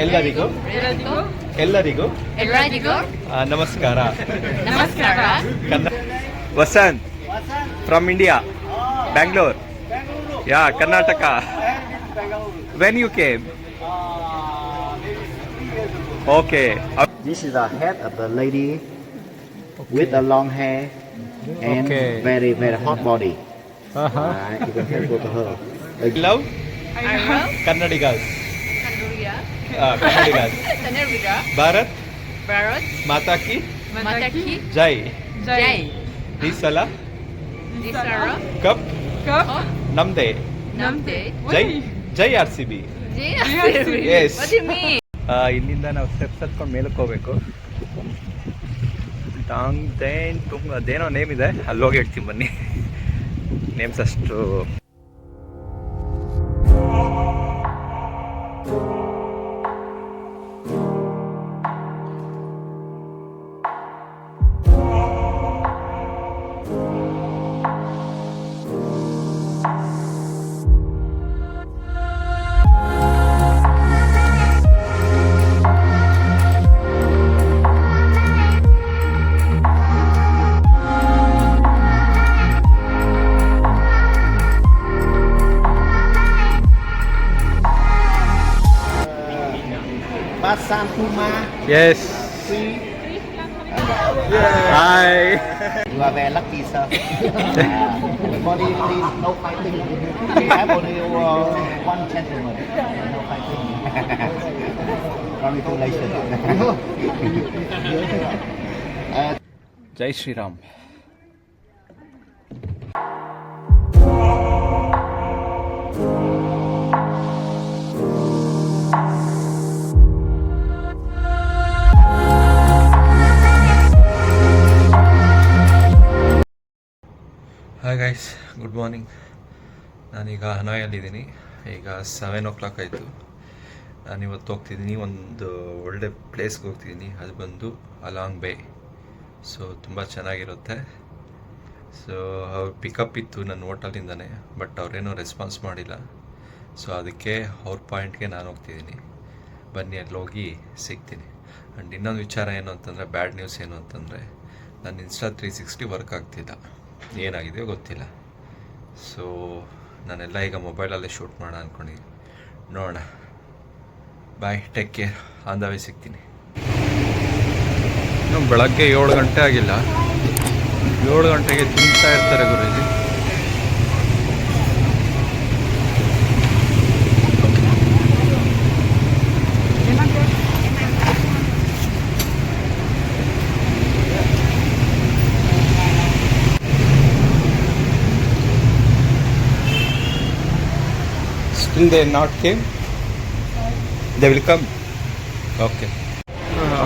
ಎಲ್ಲರಿಗೂ ಎಲ್ಲರಿಗೂ ನಮಸ್ಕಾರ. Vasanth from India, Bangalore. Yeah, Karnataka. When you came? Okay. This is the head of the lady with the long hair and very hot body. You can go to her. Love Kannadigas. Kannadigas. Bharat Mata ki Jai. ಈ ಸಲ cup ನಮ್ದೇ. ಜೈ ಜೈ RCB. Yes. ಇಲ್ಲಿಂದ ನಾವು steps ಹತ್ಕೊಂಡು ಮೇಲಕ್ಕೆ ಹೋಗ್ಬೇಕು. ಅದೇನೋ ನೇಮ್ ಇದೆ, ಅಲ್ಲಿ ಹೋಗಿ ಹೇಳ್ತೀನಿ ಬನ್ನಿ. ನೇಮ್ಸ್ ಅಷ್ಟು Basan Puma. Yes. Hi. You are very lucky, sir. Body please, no fighting. We have only one gentleman. No fighting. Congratulations. ಜೈ Shriram. Hi guys, good morning. ನಾನೀಗ ಹನಾಯಲ್ಲಿದ್ದೀನಿ. ಈಗ 7 o'clock ಆಯಿತು. ನಾನಿವತ್ತು ಹೋಗ್ತಿದ್ದೀನಿ, ಒಂದು ಒಳ್ಳೆ ಪ್ಲೇಸ್ಗೆ ಹೋಗ್ತಿದ್ದೀನಿ. ಅದು ಬಂದು ಅಲಾಂಗ್ ಬೇ. ಸೊ ತುಂಬ ಚೆನ್ನಾಗಿರುತ್ತೆ. ಸೊ ಅವ್ರು ಪಿಕಪ್ ಇತ್ತು ನನ್ನ ಹೋಟೆಲಿಂದನೇ, ಬಟ್ ಅವರೇನೂ ರೆಸ್ಪಾನ್ಸ್ ಮಾಡಿಲ್ಲ. ಸೊ ಅದಕ್ಕೆ ಅವ್ರ ಪಾಯಿಂಟ್ಗೆ ನಾನು ಹೋಗ್ತಿದ್ದೀನಿ. ಬನ್ನಿ, ಅಲ್ಲಿ ಹೋಗಿ ಸಿಗ್ತೀನಿ. ಆ್ಯಂಡ್ ಇನ್ನೊಂದು ವಿಚಾರ ಏನು ಅಂತಂದರೆ, ಬ್ಯಾಡ್ ನ್ಯೂಸ್ ಏನು ಅಂತಂದರೆ, ನನ್ನ ಇನ್ಸ್ಟಾ 360 ವರ್ಕ್ ಆಗ್ತಿಲ್ಲ. ಏನಾಗಿದೆಯೋ ಗೊತ್ತಿಲ್ಲ. ಸೊ ನಾನೆಲ್ಲ ಈಗ ಮೊಬೈಲಲ್ಲೇ ಶೂಟ್ ಮಾಡೋಣ ಅಂದ್ಕೊಂಡಿದ್ದೀನಿ. ನೋಡೋಣ. Bye, take care. On the way ಸಿಗ್ತೀನಿ. ಇನ್ನು ಬೆಳಗ್ಗೆ 7 ಗಂಟೆ ಆಗಿಲ್ಲ. 7 ಗಂಟೆಗೆ ತಿಂತಾ ಇರ್ತಾರೆ ಗುರುಜಿ. Still they not came? They will come? Okay.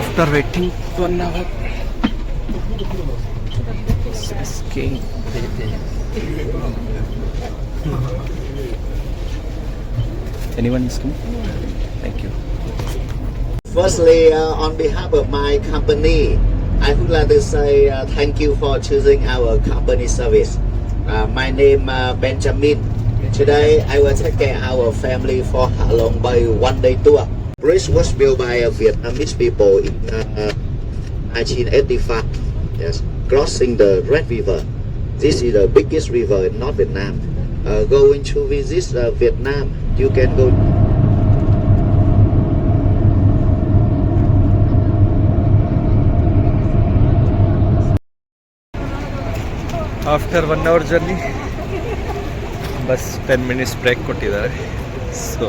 After waiting 1 hour. King. Anyone is coming? Thank you. Firstly, on behalf of my company, I would like to say thank you for choosing our company service. My name Benjamin. Today, I will take care of our family for Halong Bay one-day tour. Bridge was built by Vietnamese people in 1985. Yes, crossing the Red River. This is the biggest river in North Vietnam. Going to visit Vietnam, you can go. After 1 hour journey, bus 10 minutes break ಕೊಟ್ಟಿದ್ದಾರೆ. So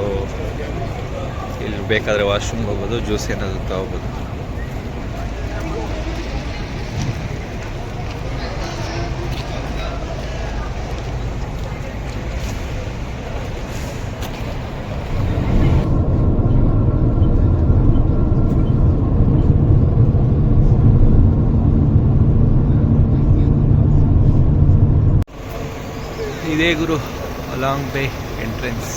ಇಲ್ಲಿ ಬೇಕಾದರೆ ವಾಶ್ರೂಮ್ಗೆ ಹೋಗ್ಬೋದು, juice ಏನಾದರೂ ತಗೋಬೋದು. ಇದೇ ಗುರು along ಬೇ entrance.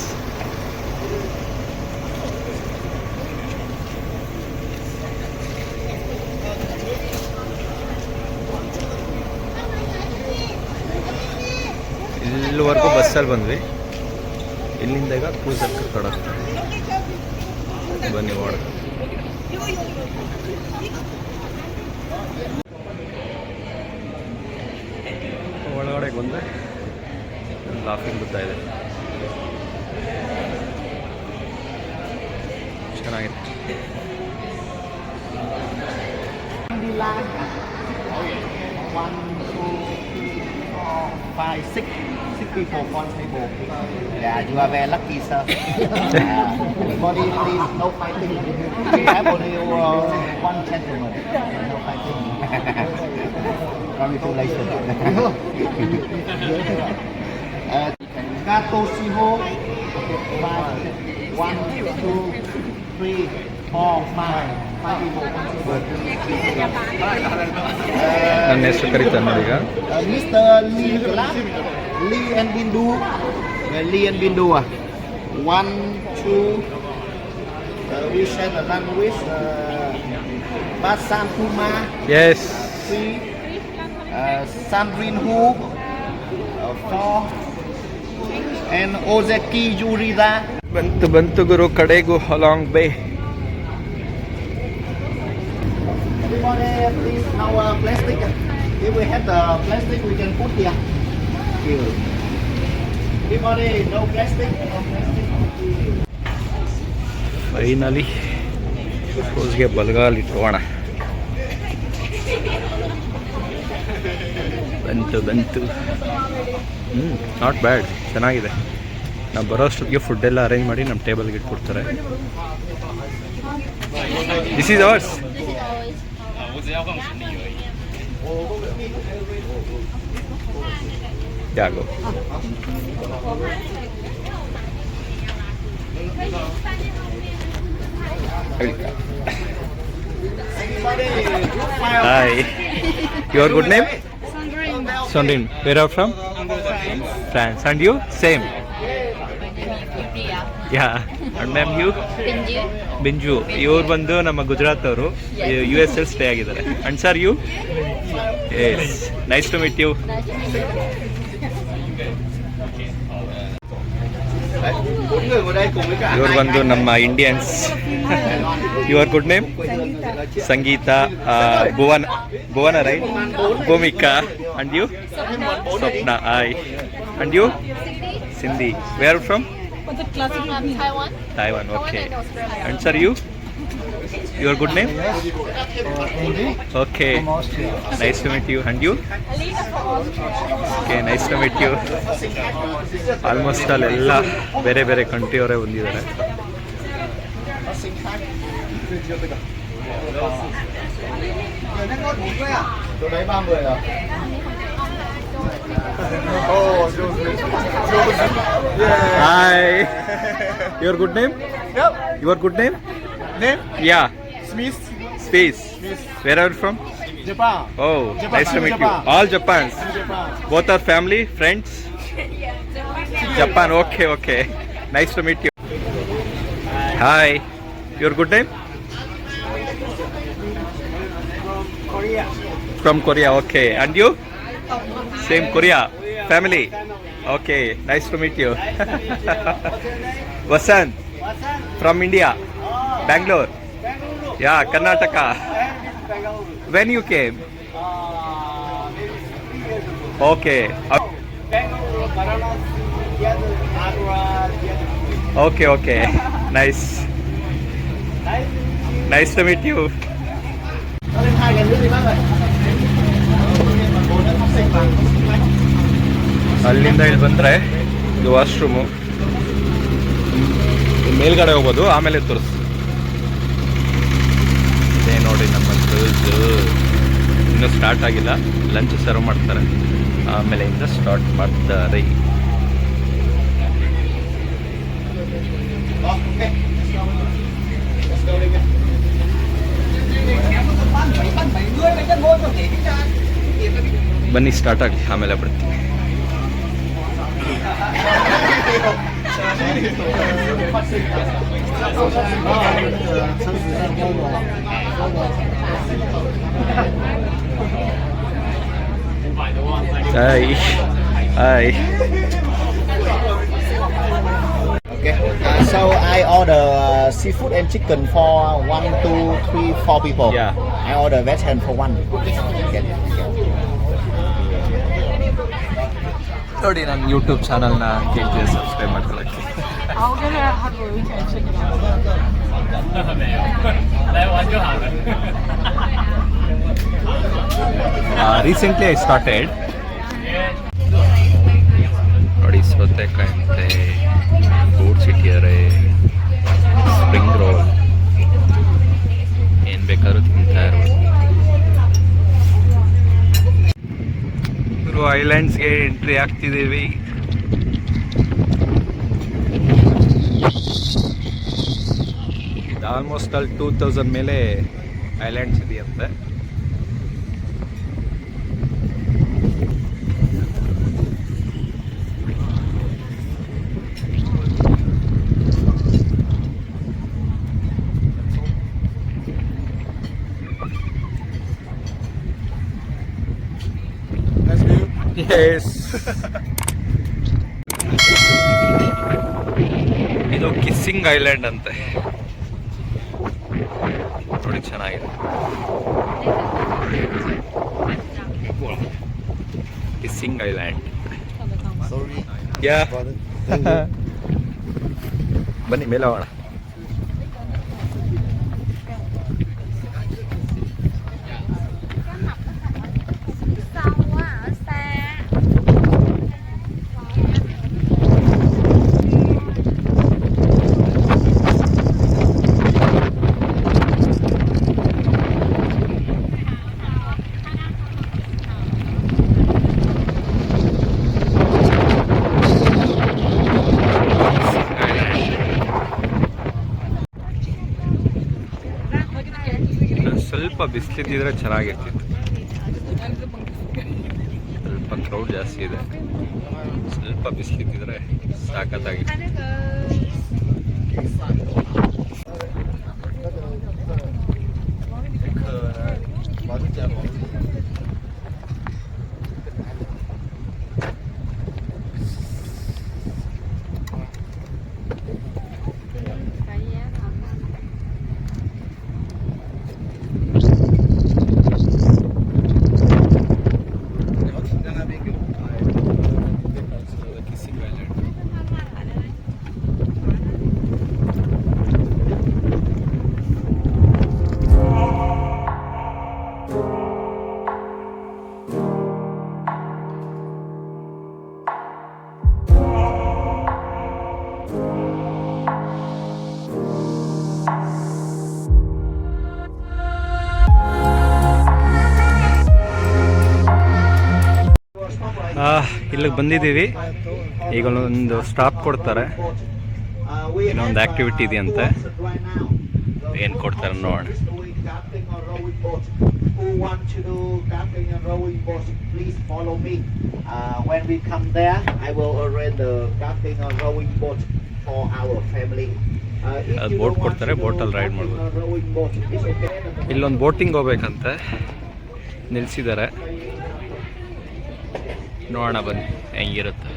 ಇಲ್ಲಿವರೆಗೂ ಬಸ್ಸಲ್ಲಿ ಬಂದ್ವಿ. ಇಲ್ಲಿಂದ ಈಗ ಕ್ರೂಸರ್ ಕರ್ಕೊಂಡು ಹೋಗ್ತಾರೆ. ಬನ್ನಿ ಒಳಗೆ. ಒಳಗಡೆ ಬಂದರೆ ಲಾಫಿಂಗ್ ಬುದ್ಧ ಇದೆ, ಚೆನ್ನಾಗಿದೆ. One, two, three, four, five, six people on table. Yeah, you are very lucky, sir. Everybody, please, no fighting. We have only one gentleman. No fighting. Congratulations. Gato Siho. One, two, three, four, five. ನನ್ನ ಹೆಸರು ಕರೀತಾರೆ ನೋಡಿ ಈಗ. Mr. Lee and Bindu. Lee and Bindu. One, two. We share the lunch with Basam Puma. Yes. Three. Sandrine Hu. Four. And Ozeki Yurida. ಬಂತು ಗುರು, ಕಡೆಗೂ along ಬೇ. Everybody, please, now plastic. If we have the plastic, we can put here. Here. Everybody, no plastic. No plastic. Finally ಕೋಸ್ಗೆ ಬಲಗಾಲ್ ಇಟ್ಕೋಣ. ಬಂತು. Not ಬ್ಯಾಡ್, ಚೆನ್ನಾಗಿದೆ. ನಾವು ಬರೋಷ್ಟೊತ್ತಿಗೆ ಫುಡ್ಡೆಲ್ಲ ಅರೇಂಜ್ ಮಾಡಿ ನಮ್ಮ ಟೇಬಲ್ಗೆ ಇಟ್ಕೊಡ್ತಾರೆ. This is ours. ಯಾಗೋ Hi. Your good name? Sandrine. Where are you from? France. And you? Same. Yeah. And ma'am, you? Binju. ಇವ್ರು ಬಂದು ನಮ್ಮ ಗುಜರಾತ್ ಅವರು, US ಅಲ್ಲಿ ಸ್ಟೇ ಆಗಿದ್ದಾರೆ. And sir, you? Yes. Nice to meet you. ಇವ್ರು ಬಂದು ನಮ್ಮ Indians. Your good name? Sangeetha. Bhuvana right? Bhumika. And you? Swapna. ಆಯ್. And you? Sindhi. Where from? Taiwan. Okay. And sir, you? Your good name? Okay. Nice to meet you. And you? Okay, nice to meet you. Almost all ಎಲ್ಲ ಬೇರೆ ಬೇರೆ country ಅವರೇ ಬಂದಿದ್ದಾರೆ. Hi. Your good name? Yep. Your good name? Name? Yeah. Smith. Space. Where are you from? Japan. Oh, Japan. nice to meet you. Japan. All Japans. Japan. Both are family, friends? Japan. Okay. Nice to meet you. Hi. Your good name? Korea. From Korea. Okay. And you? Same Korea. Family. Okay. Nice to meet you. Vasant. From India. Bangalore. Yeah, Karnataka. When you came? Okay. Bangalore, Varanasi, Agra, Okay. Nice. Nice to meet you. ಅಲ್ಲಿಂದ ಇಲ್ಲಿ ಬಂದರೆ ಇದು washroom. ಮೇಲ್ಗಡೆ ಹೋಗೋದು, ಆಮೇಲೆ ತೋರಿಸ್. ಇದೇ ನೋಡಿ ನಮ್ಮ ಕ್ರೂಸು. ಇನ್ನೂ ಸ್ಟಾರ್ಟ್ ಆಗಿಲ್ಲ, ಲಂಚ್ ಸರ್ವ್ ಮಾಡ್ತಾರೆ, ಆಮೇಲೆ ಇಂದ ಸ್ಟಾರ್ಟ್ ಮಾಡ್ತಾರೆ. ಬನ್ನಿ ಸ್ಟಾರ್ಟ್ ಆಗಲಿ, ಆಮೇಲೆ ಬರ್ತೀನಿ. Hi. Okay. So I order seafood and chicken for 1, 2, 3, 4 people. Yeah. I order vegetarian for 1. Okay. ನೋಡಿ ನನ್ನ ಯೂಟ್ಯೂಬ್ ಚಾನಲ್ನ ಕೇಳ್ತೀವಿ ಸಬ್ಸ್ಕ್ರೈಬ್ ಮಾಡ್ಕೊಳ್ಳೋಕ್ಕೆ. Recently I started. ನೋಡಿ ಸೌತೆಕಾಯಿ ಅಂತೆ, ಫ್ರೂಟ್ಸ್ ಇಟ್ಟಿದ್ದಾರೆ, ಸ್ಪ್ರಿಂಗ್ ರೋಲ್, ಏನು ಬೇಕಾದ್ರೂ ತಿಂತಾ ಇರ್ಬೋದು. ಐಲ್ಯಾಂಡ್ಸ್ಗೆ ಎಂಟ್ರಿ ಆಗ್ತಿದ್ದೀವಿ. ಇದು ಆಲ್ಮೋಸ್ಟ್ ಅಲ್ಲಿ 2000 ಮೇಲೆ ಐಲ್ಯಾಂಡ್ಸ್ ಇದೆಯಂತೆ. Yes. ಇದು ಕಿಸ್ಸಿಂಗ್ ಐಲ್ಯಾಂಡ್ ಅಂತೆ. ನೋಡಿ ಚೆನ್ನಾಗಿದೆ. Kissing island. ಯಾ ಬನ್ನಿ ಮೇಲೆ ಹೋಗೋಣ. ಸ್ವಲ್ಪ ಬಿಸಿಲಿದ್ದಿದ್ರೆ ಚೆನ್ನಾಗಿರ್ತಿತ್ತು. ಸ್ವಲ್ಪ ಕ್ರೌಡ್ ಜಾಸ್ತಿ ಇದೆ. ಸ್ವಲ್ಪ ಬಿಸಿಲಿದ್ದಿದ್ರೆ ಸಾಕತ್ತಾಗಿತ್ತು. ಇಲ್ಲಿಗೆ ಬಂದಿದ್ದೀವಿ. ಈಗ ಒಂದು ಸ್ಟಾಪ್ ಕೊಡ್ತಾರೆ. ಇನ್ನೊಂದು ಆ್ಯಕ್ಟಿವಿಟಿ ಇದೆಯಂತೆ. ಏನು ಕೊಡ್ತಾರೆ ನೋಡೋಣ. ಅದು ಬೋಟ್ ಕೊಡ್ತಾರೆ, ಬೋಟಲ್ಲಿ ರೈಡ್ ಮಾಡ್ಬೋದು. ಇಲ್ಲೊಂದು ಬೋಟಿಂಗ್ ಹೋಗ್ಬೇಕಂತೆ, ನಿಲ್ಲಿಸಿದ್ದಾರೆ. ನೋಡೋಣ ಬನ್ನಿ ಹೆಂಗಿರುತ್ತೆ.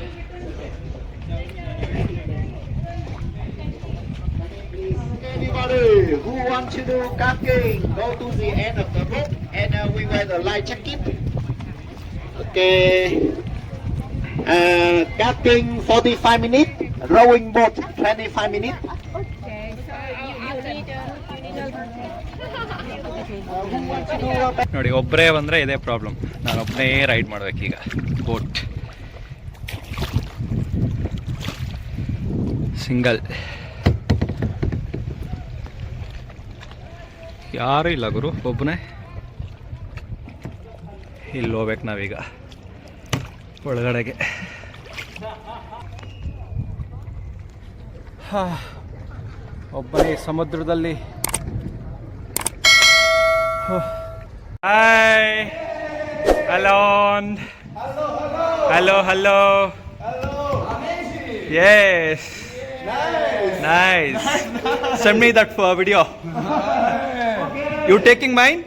Anybody who wants to do kayaking, go to the end of the rope and we wear the life jacket. Okay. Kayaking 45 minutes, rowing boat 25 minutes. Okay, so you need ನೋಡಿ ಒಬ್ಬರೇ ಬಂದರೆ ಇದೇ ಪ್ರಾಬ್ಲಮ್. ನಾನು ಒಬ್ಬನೇ ರೈಡ್ ಮಾಡ್ಬೇಕೀಗ ಬೋಟ್. ಸಿಂಗಲ್ ಯಾರೂ ಇಲ್ಲ ಗುರು, ಒಬ್ಬನೇ. ಇಲ್ಲಿ ಹೋಗ್ಬೇಕು ನಾವೀಗ ಒಳಗಡೆಗೆ. ಒಬ್ಬನೇ ಸಮುದ್ರದಲ್ಲಿ. Hi alone. Hello hello. Yes. Nice. Send me that video. You taking mine?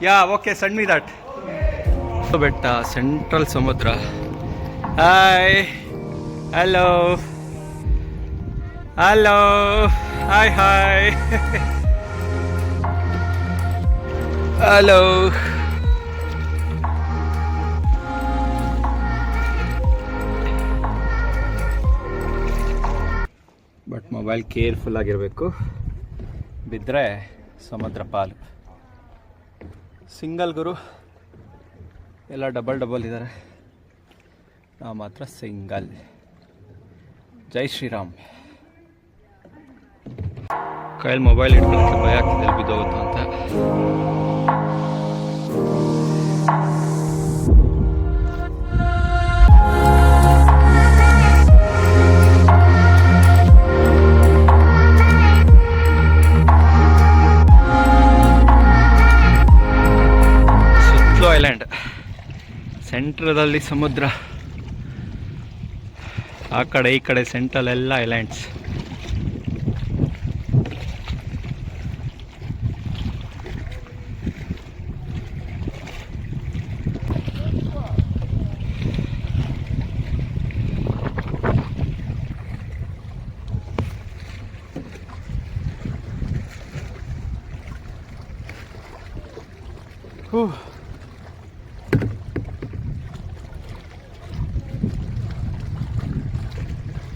Yeah. Okay. Send me that. Betta Central Samudra. Hi. Hello. Hello hi hi hello. But mobile careful ಆಗಿರಬೇಕು, ಬಿದ್ದರೆ ಸಮುದ್ರ ಪಾಲು. ಸಿಂಗಲ್ ಗುರು, ಎಲ್ಲ double ಇದ್ದಾರೆ, ನಾವು ಮಾತ್ರ single. ಜೈ ಶ್ರೀರಾಮ್. ಕೈಯಲ್ಲಿ mobile ಇಟ್ಕೊಳ್ಳೋಕ್ಕೆ ಭಯ ಆಗ್ತಿದೆ, ಎಲ್ಲಿ ಬಿದ್ದೋಗುತ್ತೋ ಅಂತ. ಸುತ್ತಲೂ ಐಲ್ಯಾಂಡ್, ಸೆಂಟ್ರದಲ್ಲಿ ಸಮುದ್ರ, ಆ ಕಡೆ ಈ ಕಡೆ ಸೆಂಟ್ರಲ್ಲೆಲ್ಲ ಐಲ್ಯಾಂಡ್ಸ್.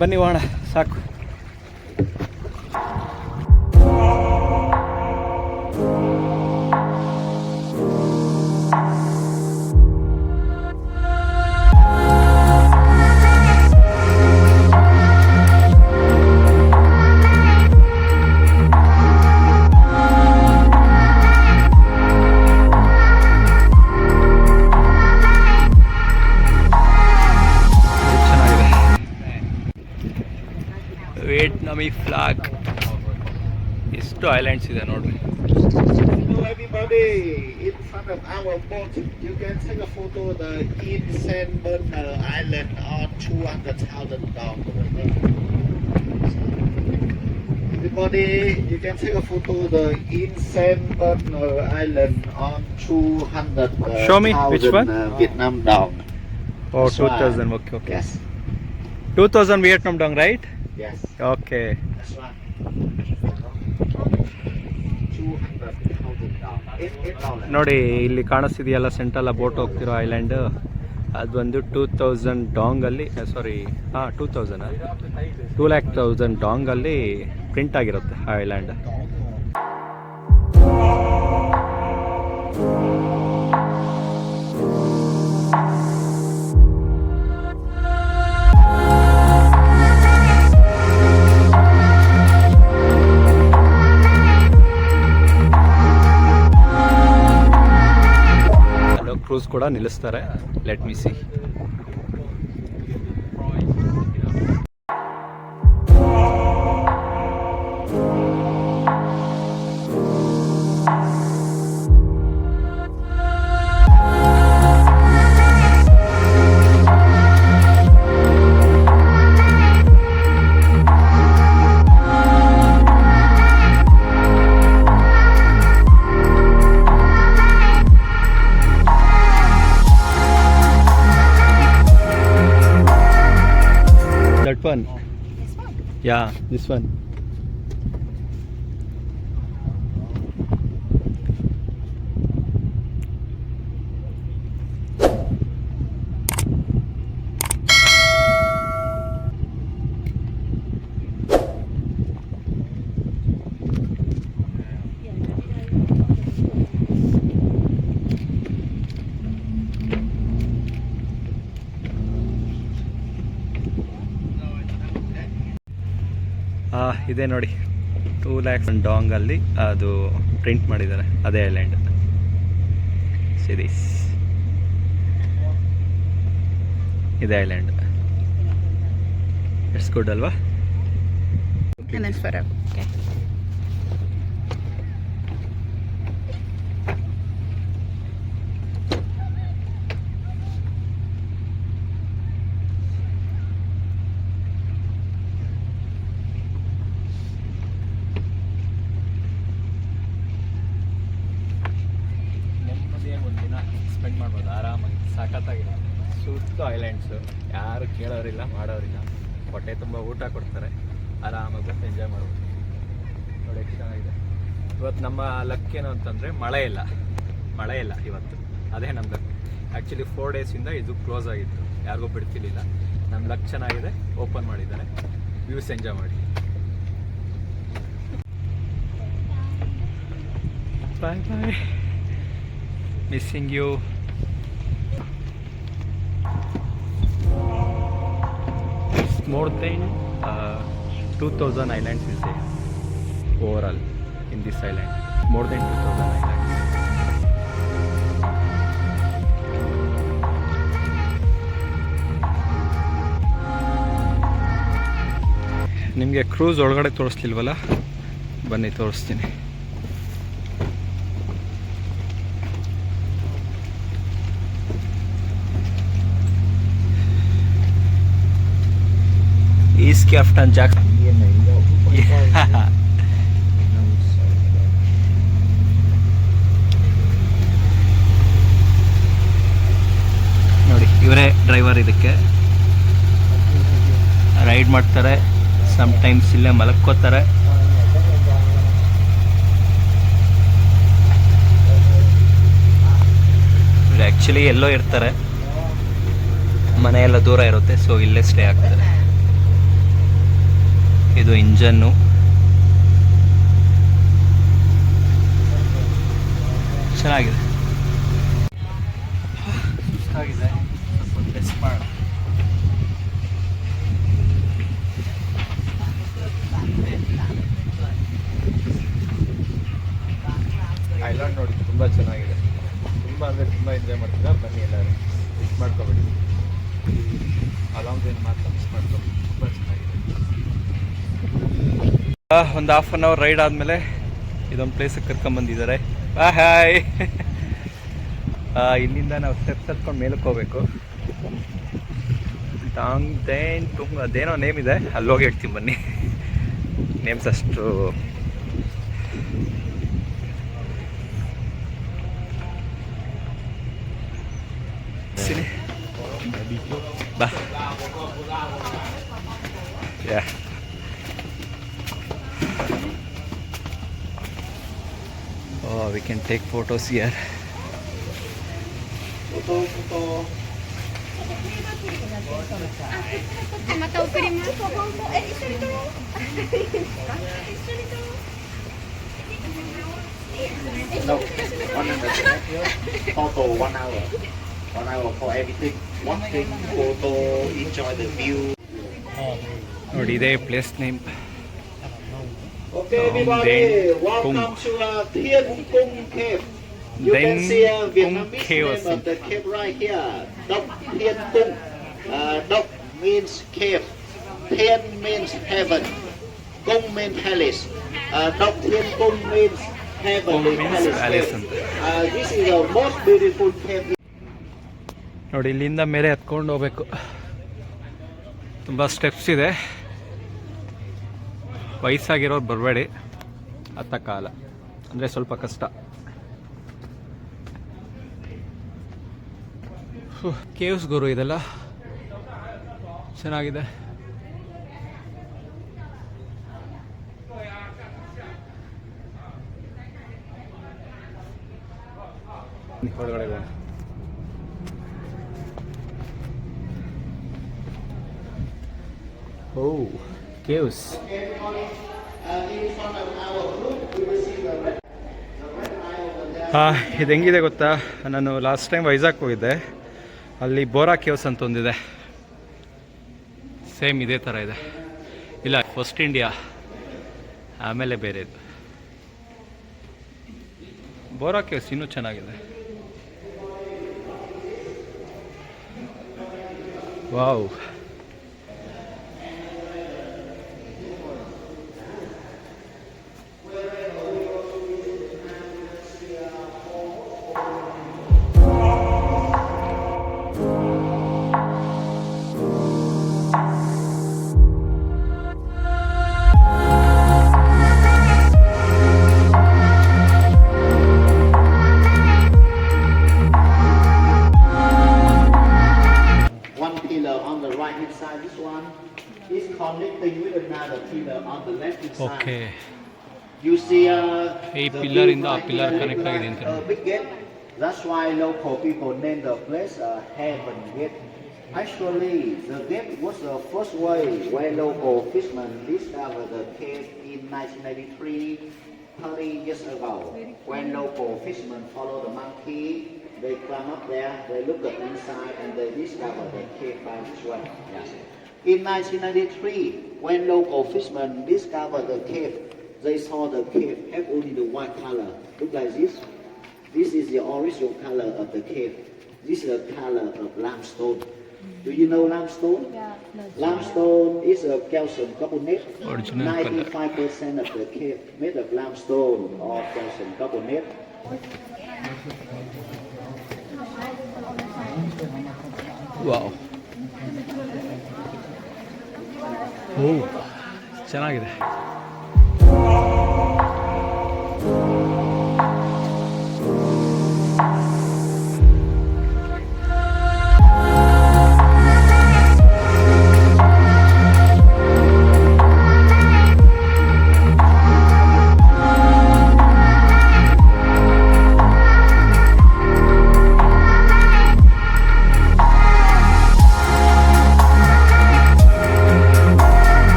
ಬನ್ನಿ ಹೋಗೋಣ, ಸಾಕು. ವಿಯೆಟ್ನಾಮಿ ಫ್ಲಾಗ್. ಎಷ್ಟು ಐಲ್ಯಾಂಡ್ಸ್ ಇದೆ ನೋಡ್ರಿ. Hello everybody, in front of our boat, you can take a photo of the in San Bernard Island on 200,000 dollars. Everybody, you can take a photo of the in San Bernard Island on 200,000 Show me, which one? Vietnam dong. Oh, That's 2000, one. okay. Yes, 2000 Vietnam dong, right? yes. Okay. That's one. 200,000 dollars. ನೋಡಿ, ಇಲ್ಲಿ ಕಾಣಿಸ್ತಿದೆಯಲ್ಲ ಸೆಂಟ್ರಲ್ಲ boat ಹೋಗ್ತಿರೋ island, ಅದು ಬಂದು 2000 ಡಾಂಗಲ್ಲಿ, ಸಾರಿ 2,00,000 ಡಾಂಗಲ್ಲಿ print ಆಗಿರುತ್ತೆ ಆ island. Cruise ಕೂಡ ನಿಲ್ಲಿಸ್ತಾರೆ. Let me see. One. Yeah, this one. ಇದೆ ನೋಡಿ, 2,00,000 ಡಾಂಗಲ್ಲಿ ಅದು ಪ್ರಿಂಟ್ ಮಾಡಿದ್ದಾರೆ, ಅದೇ ಐಲ್ಯಾಂಡ್. ಸಿರೀಸ್ ಇದೆ ಐಲ್ಯಾಂಡ್. ಇಟ್ಸ್ ಗುಡ್ ಅಲ್ವಾ? ಸ್ಪೆಂಡ್ ಮಾಡ್ಬೋದು ಆರಾಮಾಗಿ, ಸಖತ್ತಾಗಿದೆ. ಸುತ್ತ ಐಲ್ಯಾಂಡ್ಸು, ಯಾರು ಕೇಳೋರಿಲ್ಲ ಮಾಡೋರಿಲ್ಲ, ಹೊಟ್ಟೆ ತುಂಬ ಊಟ ಕೊಡ್ತಾರೆ, ಆರಾಮಾಗಿ ಎಂಜಾಯ್ ಮಾಡ್ಬೋದು. ನೋಡಿ ಎಷ್ಟು ಚೆನ್ನಾಗಿದೆ. ಇವತ್ತು ನಮ್ಮ ಲಕ್ ಏನು ಅಂತಂದರೆ ಮಳೆ ಇಲ್ಲ ಇವತ್ತು. ಅದೇ ನಮ್ಮ ಲಕ್. ಆ್ಯಕ್ಚುಲಿ 4 ಡೇಸಿಂದ ಇದು ಕ್ಲೋಸ್ ಆಗಿತ್ತು, ಯಾರಿಗೂ ಬಿಡ್ತಿರ್ಲಿಲ್ಲ. ನಮ್ಮ ಲಕ್ ಚೆನ್ನಾಗಿದೆ, ಓಪನ್ ಮಾಡಿದ್ದಾರೆ. ವ್ಯೂಸ್ ಎಂಜಾಯ್ ಮಾಡಿ. ಬಾಯ್ ಬಾಯ್, missing you. More than 2,000 islands is there overall in this island. More than 2,000 islands. ನಿಮಗೆ ಕ್ರೂಸ್ ಒಳಗಡೆ ತೋರಿಸ್ಲಿಲ್ವಲ್ಲ, ಬನ್ನಿ ತೋರಿಸ್ತೀನಿ. East Captain Jack. ನೋಡಿ, ಇವರೇ ಡ್ರೈವರ್. ಇದಕ್ಕೆ ರೈಡ್ ಮಾಡ್ತಾರೆ, ಸಮ್ಟೈಮ್ಸ್ ಇಲ್ಲೇ ಮಲಕ್ಕೋತಾರೆ. ಇವರು ಆ್ಯಕ್ಚುಲಿ ಎಲ್ಲೋ ಇರ್ತಾರೆ, ಮನೆಯೆಲ್ಲ ದೂರ ಇರುತ್ತೆ, ಸೊ ಇಲ್ಲೇ ಸ್ಟೇ ಆಗ್ತಾರೆ. ಇದು ಇಂಜನ್ನು. ಚೆನ್ನಾಗಿದೆ, ಸುಸ್ತಾಗಿದೆ, ಸ್ವಲ್ಪ ರೆಸ್ಟ್ ಮಾಡ. ಐಲ್ಯಾಂಡ್ ನೋಡಿ, ತುಂಬ ಚೆನ್ನಾಗಿದೆ. ತುಂಬ ಅಂದರೆ ತುಂಬ ಎಂಜಾಯ್ ಮಾಡ್ತೀರಾ. ಬನ್ನಿ ಎಲ್ಲರೂ, ಮಿಸ್ ಮಾಡ್ಕೊಬೇಡಿ. ಅಲಾಂಗ್ ಏನು ಮಾತ್ರ ಮಿಸ್ ಮಾಡ್ಕೊಬೇಡಿ, ತುಂಬ ಚೆನ್ನಾಗಿದೆ. ಒಂದು ಹಾಫ್ ಆನ್ ಅವರ್ ರೈಡ್ ಆದಮೇಲೆ ಇದೊಂದು ಪ್ಲೇಸಿಗೆ ಕರ್ಕೊಂಬಂದಿದ್ದಾರೆ. ಹಾಯ್. ಇಲ್ಲಿಂದ ನಾವು ಸ್ಟೆಪ್ಸ್ ಹತ್ಕೊಂಡು ಮೇಲಕ್ಕೆ ಹೋಗ್ಬೇಕು. ಅದೇನೋ ನೇಮ್ ಇದೆ, ಅಲ್ಲೋಗಿ ಹೇಳ್ತೀನಿ ಬನ್ನಿ. ನೇಮ್ಸ್ ಅಷ್ಟು ಬಾ. ಯಾ, oh, we can take photos here. Photo. また送ります。一緒に撮ろう。No, 100 photo 1 hour. 1 hour for everything. Walking, photo, enjoy the view. ನೋಡಿ, ಇದೇ place name. Okay, everybody, welcome to Thiên Cung Cave. You can see a Vietnamese name of the cave right here. Dok Thiên Cung. Dok means cave. Thiên means heaven. Cung means palace. Dok Thiên Cung means heavenly palace. This is the most beautiful cave. ನೋಡಿ, ಇಲ್ಲಿಂದ ಮೇಲೆ ಹತ್ಕೊಂಡು ಹೋಗ್ಬೇಕು. ತುಂಬ steps ಇದೆ. ವಯಸ್ಸಾಗಿರೋರು ಬರಬೇಡಿ, ಹತ್ತಕ್ಕಾಗಲ್ಲ, ಅಂದರೆ ಸ್ವಲ್ಪ ಕಷ್ಟ. ಕೇವ್ಸ್ ಗುರು, ಇದೆಲ್ಲ ಚೆನ್ನಾಗಿದೆ. ಹೊರಗಡೆ ಹೋಗೋಣ. ಓ, ಕೇವ್ಸ್. ಇದು ಹೆಂಗಿದೆ ಗೊತ್ತಾ, ನಾನು ಲಾಸ್ಟ್ ಟೈಮ್ ವೈಜಾಗ್ ಹೋಗಿದ್ದೆ, ಅಲ್ಲಿ ಬೋರಾ ಕೇವ್ಸ್ ಅಂತ ಒಂದಿದೆ, ಸೇಮ್ ಇದೇ ಥರ ಇದೆ. ಇಲ್ಲ, ಫಸ್ಟ್ ಇಂಡಿಯಾ, ಆಮೇಲೆ ಬೇರೆದು. ಬೋರಾ ಕೇವ್ಸ್ ಇನ್ನೂ ಚೆನ್ನಾಗಿದೆ. ವಾವ್. ಈ The ಪಿಲ್ಲರ್ ಇಂದ ಆ gate pillar right connect here ಆಗಿದೆ is ಅಂತ a big gate. That's why local people name the place Heaven Gate. Actually, the gate was the first way where local fishermen discovered the cave in 1993, 30 years ago. When local fishermen follow the monkey, they climb up there, they look at inside, and they discover the cave by this way. Yes. In 1993, when local fishermen discovered the cave, they saw the cave have only the white color. Look like this. This is the original color of the cave. This is the color of limestone. Do you know limestone? Limestone is a calcium carbonate. Original color. 95% of the cave made of limestone or calcium carbonate. Wow ಓ ಚೆನ್ನಾಗಿದೆ.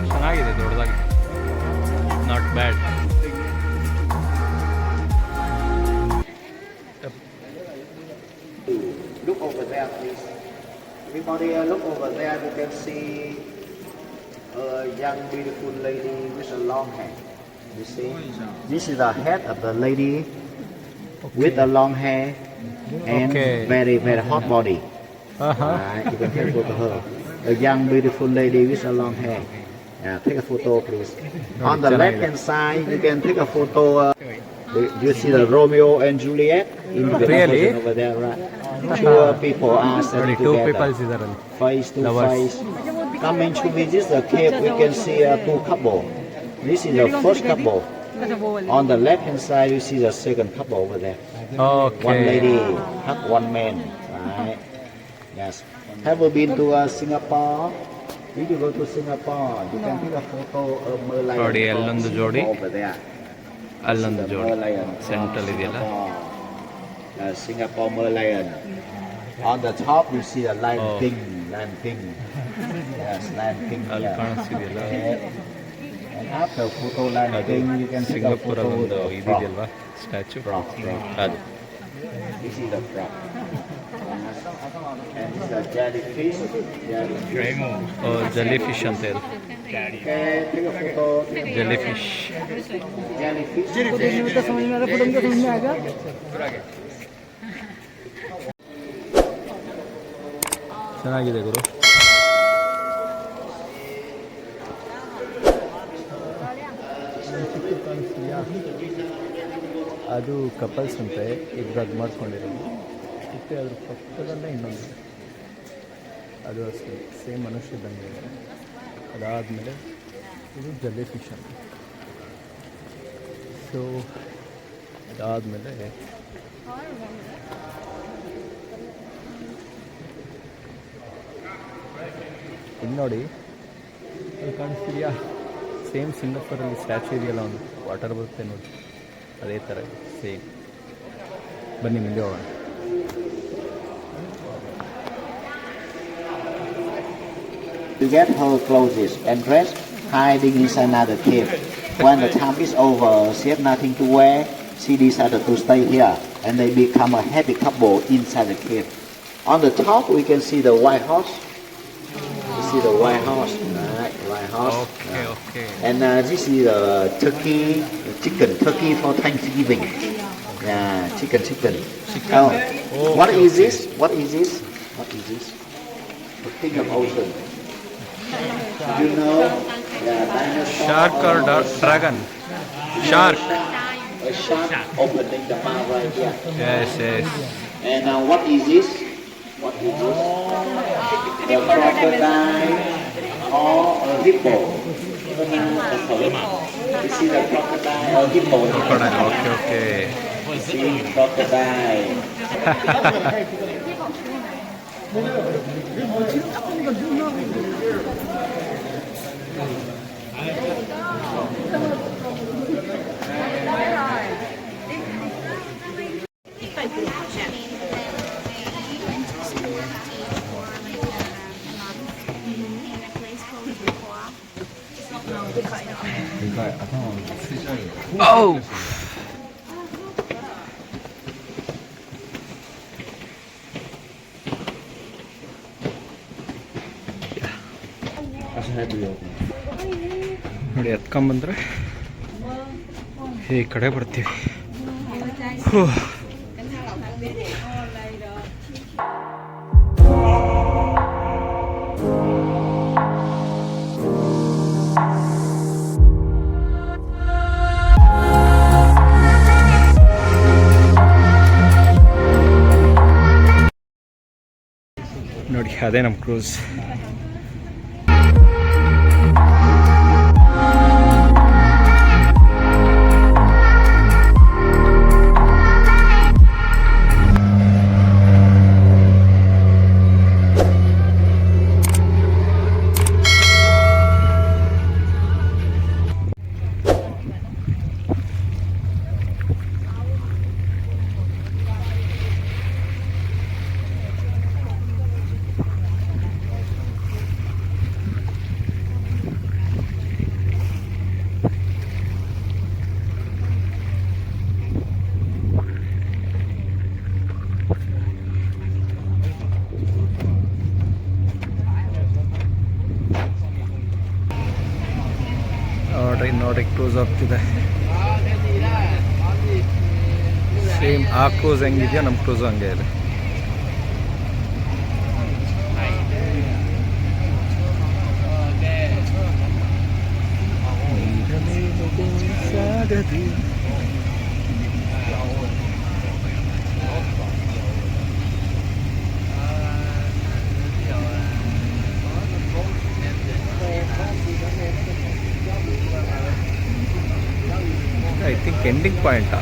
ಚೆನ್ನಾಗಿದೆ ದೊಡ್ಡದಾಗಿ, not bad. Look over there, please. Everybody, look over there. You can see a young, beautiful lady with a long hair. You see? This is the head of the lady with the long hair and Okay. very, very hot body. Right, you can take a photo of her. A young, beautiful lady with a long hair. Yeah, take a photo, please. On the left hand side, you can take a photo. Do you see the Romeo and Juliet in the Really? version over there, right? Two people are ನೋಡಿ standing 2 together, peoples ಇದಾರಲ್ಲಿ. face to Lovers. face. Coming to visit the cave, we can see two couple. This is the first couple. On the left hand side, you see the second couple over there. Okay. One lady hug one man. Right? Yes. Have you been to Singapore? Did you go to Singapore? You can take a photo of Merlion. ನೋಡಿ, from ಅಲ್ಲೊಂದು Singapore ಜೋಡಿ. over there. ಅಲ್ಲೊಂದು The ಜೋಡಿ Merlion from central ಇದೆಯಲ್ಲ. Singapore. Singapore Merlion. On the top, you see the Lion Oh. King. Lion King. Yes, Lion King. ಅಲ್ಲಿ here. ಕಾಣಿಸ್ತಿದೆಯಲ್ಲ. Okay. And after photo Lion ಅದು King, you can take a Singapore photo ಒಂದು with the frog. ಇದಿದೆಯಲ್ವಾ statue, Frog. ಅದು This is the frog. And this is the jellyfish. Jelly fish ಅಂತ ಹೇಳಿ. Okay, take a photo. Jelly fish. Jellyfish. ಚೆನ್ನಾಗಿದೆ ಗುರು. ಅದು couples ಅಂತೆ ಇದ್ರಾಗ ಮಾಡ್ಕೊಂಡಿರೋದು. ಮತ್ತೆ ಅದ್ರ ಪಕ್ಕದಲ್ಲೇ ಇನ್ನೊಂದು, ಅದು ಅಷ್ಟೇ ಸೇಮ್ ಮನುಷ್ಯದಂಗೆ ಇದೆ. ಅದಾದಮೇಲೆ ಇದು ಜೆಲ್ಲಿ ಫಿಶ್ ಅಂತ. ಸೊ ಅದಾದಮೇಲೆ ಇಲ್ಲಿ ನೋಡಿ, ಅಲ್ಲಿ ಕಾಣಿಸ್ತಿದೆಯಾ? ಸೇಮ್ ಸಿಂಗಾಪುರಲ್ಲಿ ಸ್ಟ್ಯಾಚು ಇದೆಯಲ್ಲ, ಒಂದು ವಾಟರ್ ಬರುತ್ತೆ ನೋಡಿ, ಅದೇ ಥರ ಸೇಮ್. ಬನ್ನಿ ಮುಂದೆ ಹೋಗೋಣ. To get her clothes and dress, hiding inside another cave. When the time is over, she has nothing to wear. She decided to stay here, and they become a happy couple inside the cave. On the top, we can see the white horse. You see the white horse, right? White horse. Okay okay. And this is turkey, turkey for Thanksgiving. Yeah, chicken. Oh, what okay, is this? What is this? The king of ocean. You know, dinosaur. Shark or dragon? Shark. A shark opening the mouth right here. Yes yes. And what is this? What is this? The crocodile or a hippo. You see the crocodile or hippo? Okay okay. See crocodile. Oh! ನೋಡಿ ಎತ್ಕೊಂಬಂದ್ರೆ ಈ ಕಡೆ ಬರ್ತೀವಿ. ಹೂ. ನೋಡಿ ಅದೇ ನಮ್ಮ cruise. ನೋಡಿ cruise ಹೋಗ್ತಿದೆ. Same ಆ ಕ್ರೂಸ್ ಹೆಂಗಿದೆಯೋ ನಮ್ಮ ಕ್ರೂಸು ಹಂಗೆ ಇದೆ. ಐ ಥಿಂಕ್ ಎಂಡಿಂಗ್ ಪಾಯಿಂಟಾ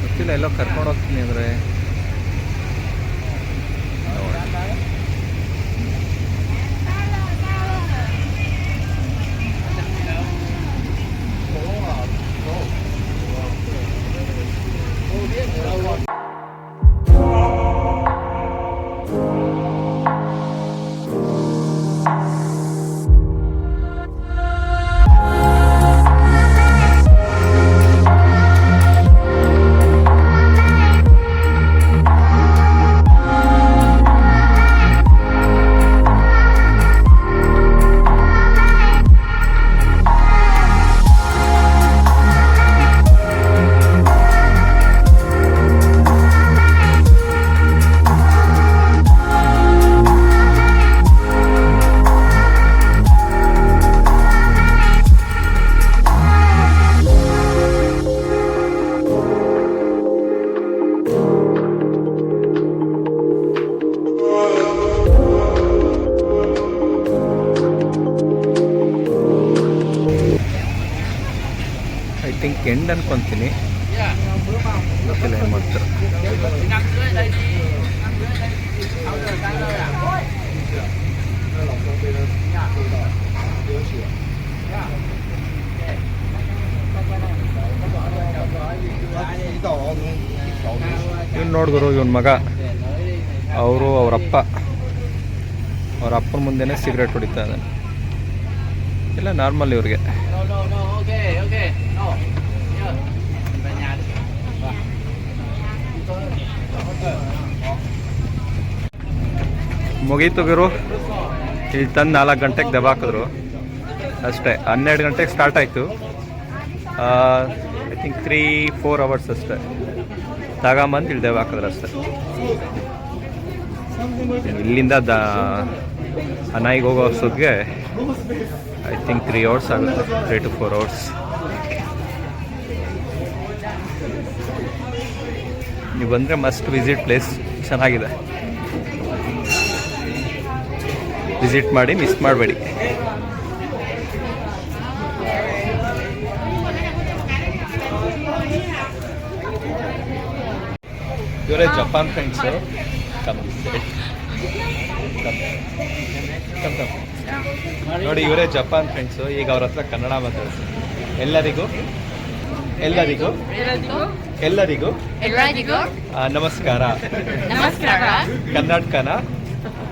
ಗೊತ್ತಿಲ್ಲ, ಎಲ್ಲೋ ಕರ್ಕೊಂಡು ಹೋಗ್ತೀನಿ ಅಂದರೆ ಥಿಂಕ್ ಎಂಡ್ ಅನ್ಕೊತೀನಿ, ಗೊತ್ತಿಲ್ಲ ಏನು ಮಾಡ್ತಾರೆ. ಇವ್ನು ನೋಡಿದ್ರು, ಇವನ ಮಗ, ಅವರು ಅವ್ರ ಅಪ್ಪನ ಮುಂದೆನೇ ಸಿಗರೇಟ್ ಹೊಡಿತಾ ಇದ್ದಾನೆ. ಇಲ್ಲ ನಾರ್ಮಲ್ ಇವ್ರಿಗೆ. ಮುಗೀತು ಗುರು, ಇಲ್ಲಿ ತಂದು 4 ಗಂಟೆಗೆ ದಬ ಹಾಕಿದ್ರು ಅಷ್ಟೇ. 12 ಗಂಟೆಗೆ ಸ್ಟಾರ್ಟ್ ಆಯಿತು. ಐ ಥಿಂಕ್ 3-4 ಅವರ್ಸ್ ಅಷ್ಟೇ ತಗೊಂಬಂದು ಇಲ್ಲಿ ದಬ ಹಾಕಿದ್ರು ಅಷ್ಟೇ. ಇಲ್ಲಿಂದ ಅನಾಯಿಗೆ ಹೋಗೋ ಅಷ್ಟೊತ್ತಿಗೆ ಐ ಥಿಂಕ್ 3 ಅವರ್ಸ್ ಆಗುತ್ತೆ, 3 to 4 ಅವರ್ಸ್. ನೀವು ಬಂದರೆ ಮಸ್ಟ್ ವಿಸಿಟ್ ಪ್ಲೇಸ್, ಚೆನ್ನಾಗಿದೆ, ವಿಸಿಟ್ ಮಾಡಿ, ಮಿಸ್ ಮಾಡಬೇಡಿ. ಇವರೇ Japan friends. Come come come. ನೋಡಿ ಇವರೇ ಜಪಾನ್ ಫ್ರೆಂಡ್ಸು. ಈಗ ಅವ್ರ ಹತ್ರ ಕನ್ನಡ ಮಾತಾಡ್ತಾರೆ. ಎಲ್ಲರಿಗೂ ಎಲ್ಲರಿಗೂ ಎಲ್ಲರಿಗೂ ಎಲ್ಲರಿಗೂ ನಮಸ್ಕಾರ. ನಮಸ್ಕಾರ. ಕರ್ನಾಟಕನ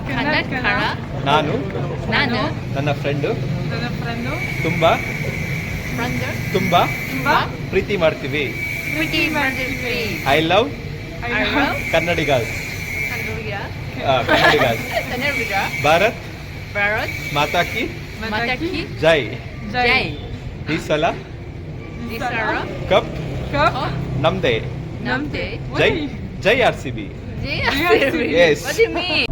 ಕನ್ನಡ ನಾನು ನಾನು ನನ್ನ ಫ್ರೆಂಡು ತುಂಬ ಫ್ರೆಂಡ್ ತುಂಬ ತುಂಬಾ ಪ್ರೀತಿ ಮಾಡ್ತೀವಿ. ಪ್ರೀತಿ ಮಾಡ್ತೀವಿ. I love I love Kannadigas. Kannadiga Kannadigas. Kannadiga Bharat Bharat ಮಾತಾ ಕಿ ಮಾತಾ ಕಿ ಜೈ. ಜೈ. ಈ ಸಲ ದಿಸರ ಕಪ್ ನಮ್ದೇ. ನಮ್ದೆ ಜೈ ಜೈ RCB. ಜೈ. Yes. What do you mean?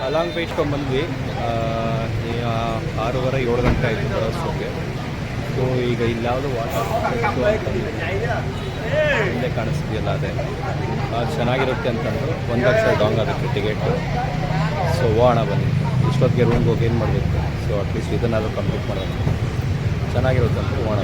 Along ಬೇ ಇಟ್ಕೊಂಡ್ಬಂದ್ವಿ. 6:30 7 ಗಂಟೆ ಆಯಿತು ಬರೋಷ್ಟೊತ್ತಿಗೆ. ಸೊ ಈಗ ಇಲ್ಲಾವುದು ವಾಟರ್ ಹಿಂದೆ ಕಾಣಿಸ್ತಿದೆಯಲ್ಲ ಅದೇ ಅದು ಚೆನ್ನಾಗಿರುತ್ತೆ ಅಂತಂದು 1 ಲಕ್ಷ ಡಾಂಗ್ ಆಗುತ್ತೆ ಟಿಕೆಟು. ಸೊ ಹೋಗೋಣ ಬನ್ನಿ. ಇಷ್ಟೊತ್ತಿಗೆ ರೂಮ್ಗೆ ಹೋಗಿ ಏನು ಮಾಡಬೇಕು. ಸೊ ಅಟ್ಲೀಸ್ಟ್ ಇದನ್ನಾದರೂ ಕಂಪ್ಲೀಟ್ ಮಾಡೋಣ. ಚೆನ್ನಾಗಿರುತ್ತೆ ಅಂತ ಹೋಗೋಣ.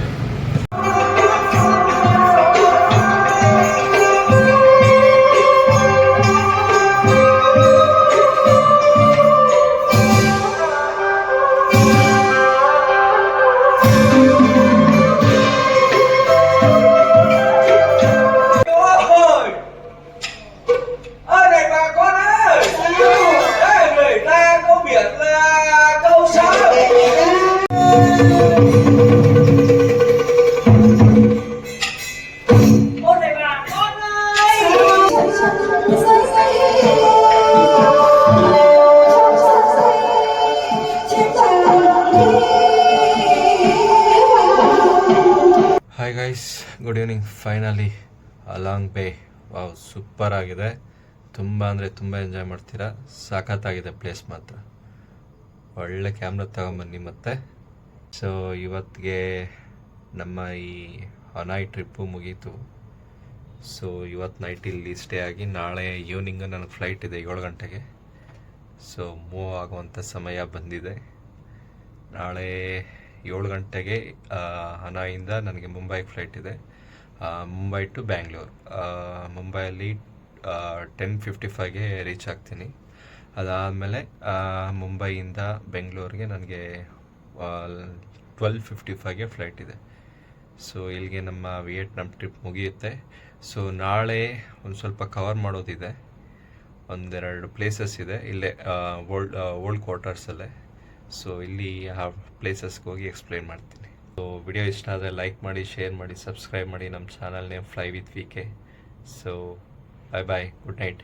Hi guys, good evening. Finally along ಬೇ. ವಾವ್, ಸೂಪರ್ ಆಗಿದೆ. ತುಂಬ ಅಂದರೆ ತುಂಬ ಎಂಜಾಯ್ ಮಾಡ್ತೀರಾ. ಸಖತ್ತಾಗಿದೆ ಪ್ಲೇಸ್ ಮಾತ್ರ. ಒಳ್ಳೆ ಕ್ಯಾಮ್ರಾ ತಗೊಂಬನ್ನಿ ಮತ್ತೆ. ಸೊ ಇವತ್ತಿಗೆ ನಮ್ಮ ಈ ಹನಾಯ್ ಟ್ರಿಪ್ಪು ಮುಗೀತು. ಸೊ ಇವತ್ತು ನೈಟ್ ಇಲ್ಲಿ ಸ್ಟೇ ಆಗಿ ನಾಳೆ ಈವ್ನಿಂಗು ನನಗೆ ಫ್ಲೈಟ್ ಇದೆ 7 ಗಂಟೆಗೆ. ಸೊ ಮೂವ್ ಆಗುವಂಥ ಸಮಯ ಬಂದಿದೆ. ನಾಳೆ 7 ಗಂಟೆಗೆ ಹನಾಯಿಂದ ನನಗೆ ಮುಂಬೈಗೆ ಫ್ಲೈಟ್ ಇದೆ. ಮುಂಬೈ ಟು ಬ್ಯಾಂಗ್ಳೂರ್. ಮುಂಬೈಯಲ್ಲಿ 10:55ಗೆ ರೀಚ್ ಆಗ್ತೀನಿ. ಅದಾದಮೇಲೆ ಮುಂಬೈಯಿಂದ ಬೆಂಗಳೂರಿಗೆ ನನಗೆ 12:55ಗೆ ಫ್ಲೈಟ್ ಇದೆ. ಸೊ ಇಲ್ಲಿಗೆ ನಮ್ಮ ವಿಯೆಟ್ನಾಂ ಟ್ರಿಪ್ ಮುಗಿಯುತ್ತೆ. ಸೊ ನಾಳೆ ಒಂದು ಸ್ವಲ್ಪ ಕವರ್ ಮಾಡೋದಿದೆ. 1-2 ಪ್ಲೇಸಸ್ ಇದೆ ಇಲ್ಲೇ ಓಲ್ಡ್ ಕ್ವಾರ್ಟರ್ಸಲ್ಲೇ. ಸೊ ಇಲ್ಲಿ ಆ ಪ್ಲೇಸಸ್ಗೆ ಹೋಗಿ ಎಕ್ಸ್ಪ್ಲೈನ್ ಮಾಡ್ತೀನಿ. ಸೊ ವಿಡಿಯೋ ಇಷ್ಟ ಆದರೆ ಲೈಕ್ ಮಾಡಿ, ಶೇರ್ ಮಾಡಿ, ಸಬ್ಸ್ಕ್ರೈಬ್ ಮಾಡಿ ನಮ್ಮ channel name fly with VK. So bye bye, good night.